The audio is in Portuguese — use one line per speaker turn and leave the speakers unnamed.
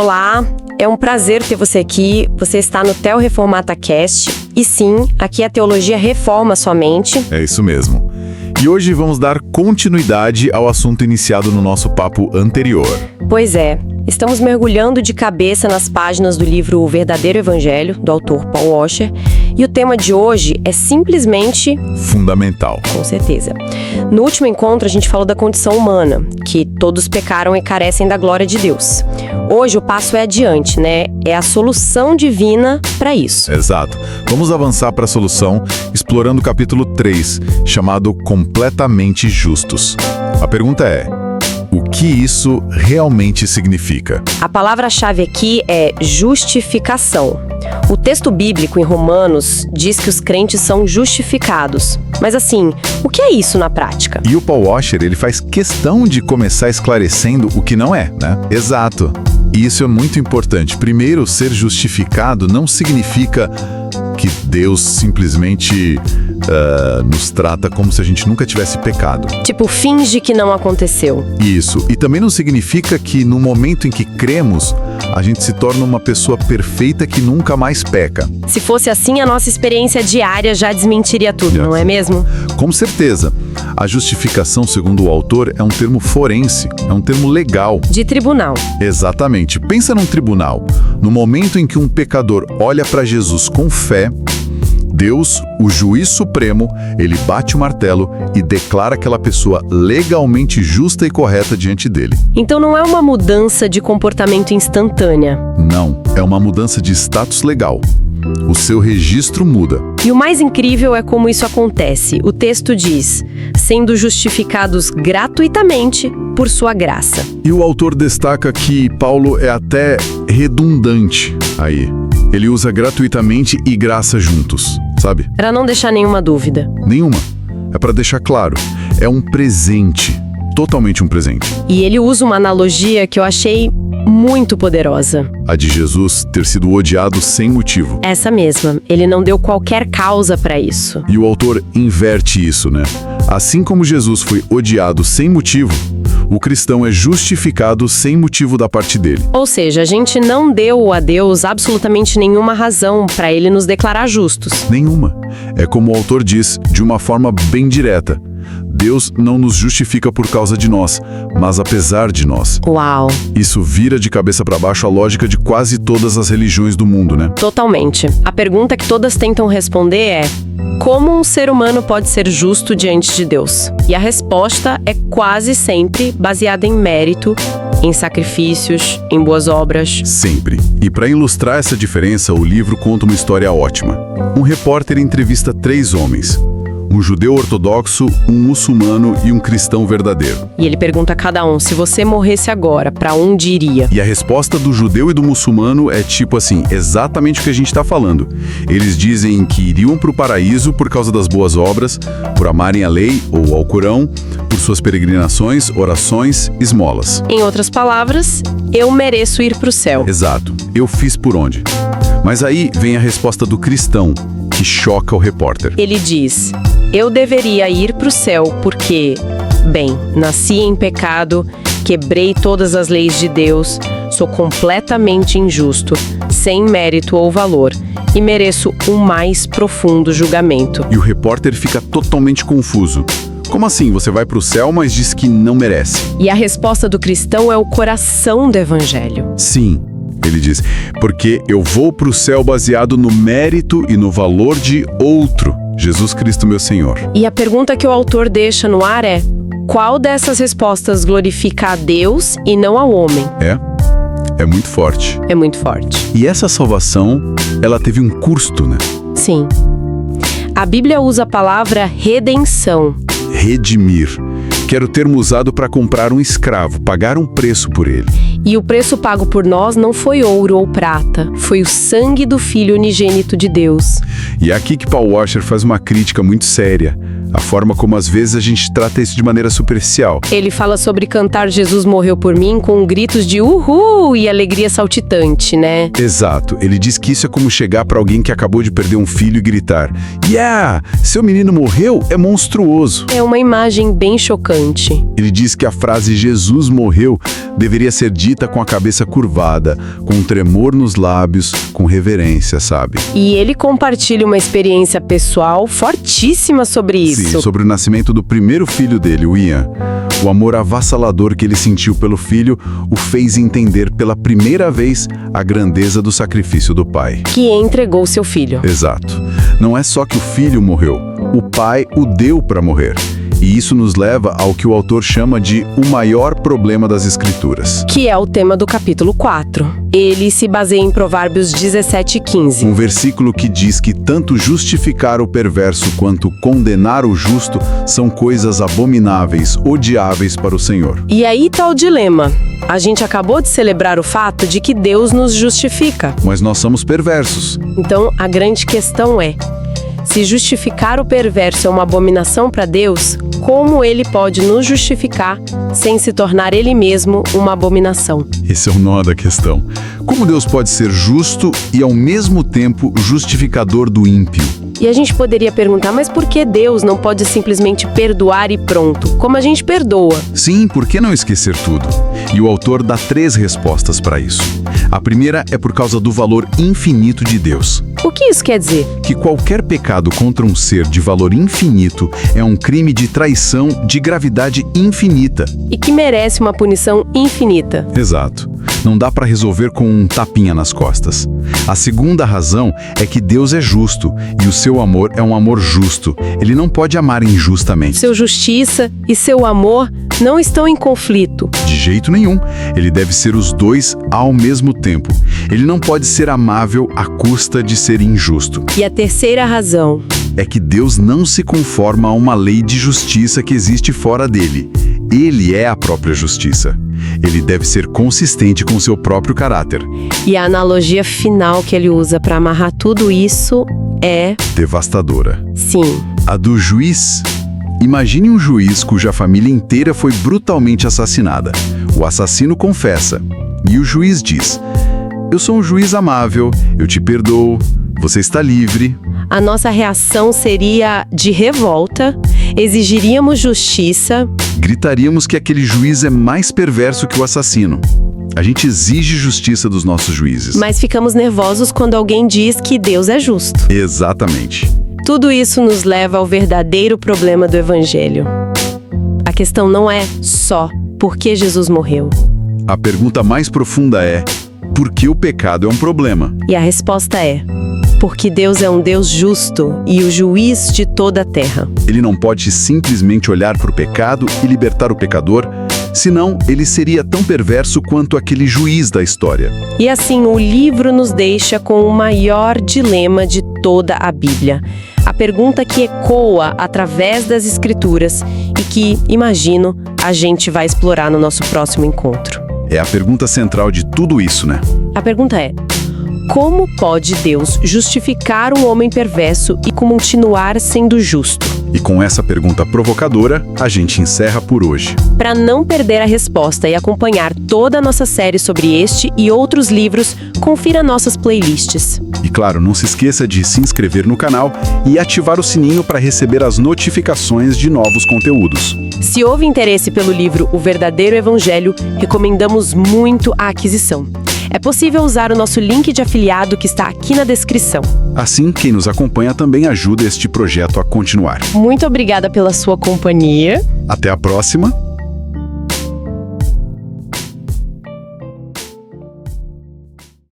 Olá, é um prazer ter você aqui. Você está no Theo Reformata Cast. E sim, aqui a teologia reforma sua mente.
É isso mesmo. E hoje vamos dar continuidade ao assunto iniciado no nosso papo anterior.
Pois é, estamos mergulhando de cabeça nas páginas do livro O Verdadeiro Evangelho, do autor Paul Washer, e o tema de hoje é simplesmente
fundamental.
Com certeza. No último encontro, a gente falou da condição humana, que todos pecaram e carecem da glória de Deus. Hoje o passo é adiante, né? É a solução divina para isso.
Exato. Vamos avançar para a solução explorando o capítulo 3, chamado Completamente Justos. A pergunta é: o que isso realmente significa?
A palavra-chave aqui é justificação. O texto bíblico em Romanos diz que os crentes são justificados. Mas assim, o que é isso na prática?
E o Paul Washer, ele faz questão de começar esclarecendo o que não é, né? Exato. E isso é muito importante. Primeiro, ser justificado não significa que Deus simplesmente nos trata como se a gente nunca tivesse pecado.
Tipo, finge que não aconteceu.
Isso. E também não significa que no momento em que cremos, a gente se torna uma pessoa perfeita que nunca mais peca.
Se fosse assim, a nossa experiência diária já desmentiria tudo, não é mesmo?
Com certeza. A justificação, segundo o autor, é um termo forense, é um termo legal.
De tribunal.
Exatamente. Pensa num tribunal. No momento em que um pecador olha para Jesus com fé, Deus, o juiz supremo, ele bate o martelo e declara aquela pessoa legalmente justa e correta diante dele.
Então não é uma mudança de comportamento instantânea.
Não, é uma mudança de status legal. O seu registro muda.
E o mais incrível é como isso acontece. O texto diz, sendo justificados gratuitamente por sua graça.
E o autor destaca que Paulo é até redundante aí. Ele usa gratuitamente e graça juntos, sabe?
Para não deixar nenhuma dúvida.
Nenhuma. É para deixar claro. É um presente. Totalmente um presente.
E ele usa uma analogia que eu achei muito poderosa.
A de Jesus ter sido odiado sem motivo.
Essa mesma. Ele não deu qualquer causa para isso.
E o autor inverte isso, né? Assim como Jesus foi odiado sem motivo, o cristão é justificado sem motivo da parte dele.
Ou seja, a gente não deu a Deus absolutamente nenhuma razão para ele nos declarar justos.
Nenhuma. É como o autor diz, de uma forma bem direta. Deus não nos justifica por causa de nós, mas apesar de nós.
Uau!
Isso vira de cabeça para baixo a lógica de quase todas as religiões do mundo, né?
Totalmente. A pergunta que todas tentam responder é: como um ser humano pode ser justo diante de Deus? E a resposta é quase sempre baseada em mérito, em sacrifícios, em boas obras.
Sempre. E para ilustrar essa diferença, o livro conta uma história ótima. Um repórter entrevista 3 homens. Um judeu ortodoxo, um muçulmano e um cristão verdadeiro.
E ele pergunta a cada um, se você morresse agora, para onde iria?
E a resposta do judeu e do muçulmano é tipo assim, exatamente o que a gente está falando. Eles dizem que iriam para o paraíso por causa das boas obras, por amarem a lei ou ao Corão, por suas peregrinações, orações, esmolas.
Em outras palavras, eu mereço ir para o céu.
Exato. Eu fiz por onde? Mas aí vem a resposta do cristão, que choca o repórter.
Ele diz: eu deveria ir para o céu porque, bem, nasci em pecado, quebrei todas as leis de Deus, sou completamente injusto, sem mérito ou valor, e mereço um mais profundo julgamento.
E o repórter fica totalmente confuso. Como assim? Você vai para o céu, mas diz que não merece?
E a resposta do cristão é o coração do evangelho.
Sim. Ele diz, porque eu vou para o céu baseado no mérito e no valor de outro, Jesus Cristo, meu Senhor.
E a pergunta que o autor deixa no ar é: qual dessas respostas glorifica a Deus e não ao homem?
É muito forte.
É muito forte.
E essa salvação, ela teve um custo, né?
Sim. A Bíblia usa a palavra redenção.
Redimir, que era o termo usado para comprar um escravo, pagar um preço por ele.
E o preço pago por nós não foi ouro ou prata, foi o sangue do Filho unigênito de Deus.
E é aqui que Paul Washer faz uma crítica muito séria A forma como às vezes a gente trata isso de maneira superficial.
Ele fala sobre cantar Jesus morreu por mim com gritos de uhul e alegria saltitante, né?
Exato. Ele diz que isso é como chegar para alguém que acabou de perder um filho e gritar: "Yeah! Seu menino morreu é monstruoso."
É uma imagem bem chocante.
Ele diz que a frase "Jesus morreu" deveria ser dita com a cabeça curvada, com um tremor nos lábios, com reverência, sabe?
E ele compartilha uma experiência pessoal fortíssima sobre isso.
Sim, sobre o nascimento do primeiro filho dele, o Ian. O amor avassalador que ele sentiu pelo filho o fez entender pela primeira vez a grandeza do sacrifício do pai.
Que entregou seu filho.
Exato. Não é só que o filho morreu, o pai o deu para morrer. E isso nos leva ao que o autor chama de o maior problema das Escrituras.
Que é o tema do capítulo 4. Ele se baseia em Provérbios 17:15.
Um versículo que diz que tanto justificar o perverso quanto condenar o justo são coisas abomináveis, odiáveis para o Senhor.
E aí tá o dilema. A gente acabou de celebrar o fato de que Deus nos justifica.
Mas nós somos perversos.
Então, a grande questão é: se justificar o perverso é uma abominação para Deus, como ele pode nos justificar sem se tornar ele mesmo uma abominação?
Esse é o nó da questão. Como Deus pode ser justo e ao mesmo tempo justificador do ímpio?
E a gente poderia perguntar, mas por que Deus não pode simplesmente perdoar e pronto, como a gente perdoa?
Sim, por que não esquecer tudo? E o autor dá 3 respostas para isso. A primeira é por causa do valor infinito de Deus.
O que isso quer dizer?
Que qualquer pecado contra um ser de valor infinito é um crime de traição de gravidade infinita.
E que merece uma punição infinita.
Exato. Não dá para resolver com um tapinha nas costas. A segunda razão é que Deus é justo e o seu amor é um amor justo. Ele não pode amar injustamente.
Seu justiça e seu amor não estão em conflito.
De jeito nenhum. Ele deve ser os dois ao mesmo tempo. Ele não pode ser amável à custa de ser injusto.
E a terceira razão
é que Deus não se conforma a uma lei de justiça que existe fora dele. Ele é a própria justiça. Ele deve ser consistente com seu próprio caráter.
E a analogia final que ele usa para amarrar tudo isso é
devastadora.
Sim.
A do juiz. Imagine um juiz cuja família inteira foi brutalmente assassinada. O assassino confessa. E o juiz diz: "Eu sou um juiz amável, eu te perdoo, você está livre."
A nossa reação seria de revolta, exigiríamos justiça.
Gritaríamos que aquele juiz é mais perverso que o assassino. A gente exige justiça dos nossos juízes.
Mas ficamos nervosos quando alguém diz que Deus é justo.
Exatamente.
Tudo isso nos leva ao verdadeiro problema do Evangelho. A questão não é só por que Jesus morreu.
A pergunta mais profunda é: por que o pecado é um problema?
E a resposta é: porque Deus é um Deus justo e o juiz de toda a terra.
Ele não pode simplesmente olhar para o pecado e libertar o pecador, senão ele seria tão perverso quanto aquele juiz da história.
E assim, o livro nos deixa com o maior dilema de toda a Bíblia. A pergunta que ecoa através das Escrituras e que, imagino, a gente vai explorar no nosso próximo encontro.
É a pergunta central de tudo isso, né?
A pergunta é: como pode Deus justificar um homem perverso e continuar sendo justo?
E com essa pergunta provocadora, a gente encerra por hoje.
Para não perder a resposta e acompanhar toda a nossa série sobre este e outros livros, confira nossas playlists.
E claro, não se esqueça de se inscrever no canal e ativar o sininho para receber as notificações de novos conteúdos.
Se houve interesse pelo livro O Verdadeiro Evangelho, recomendamos muito a aquisição. É possível usar o nosso link de afiliado que está aqui na descrição.
Assim, quem nos acompanha também ajuda este projeto a continuar.
Muito obrigada pela sua companhia.
Até a próxima.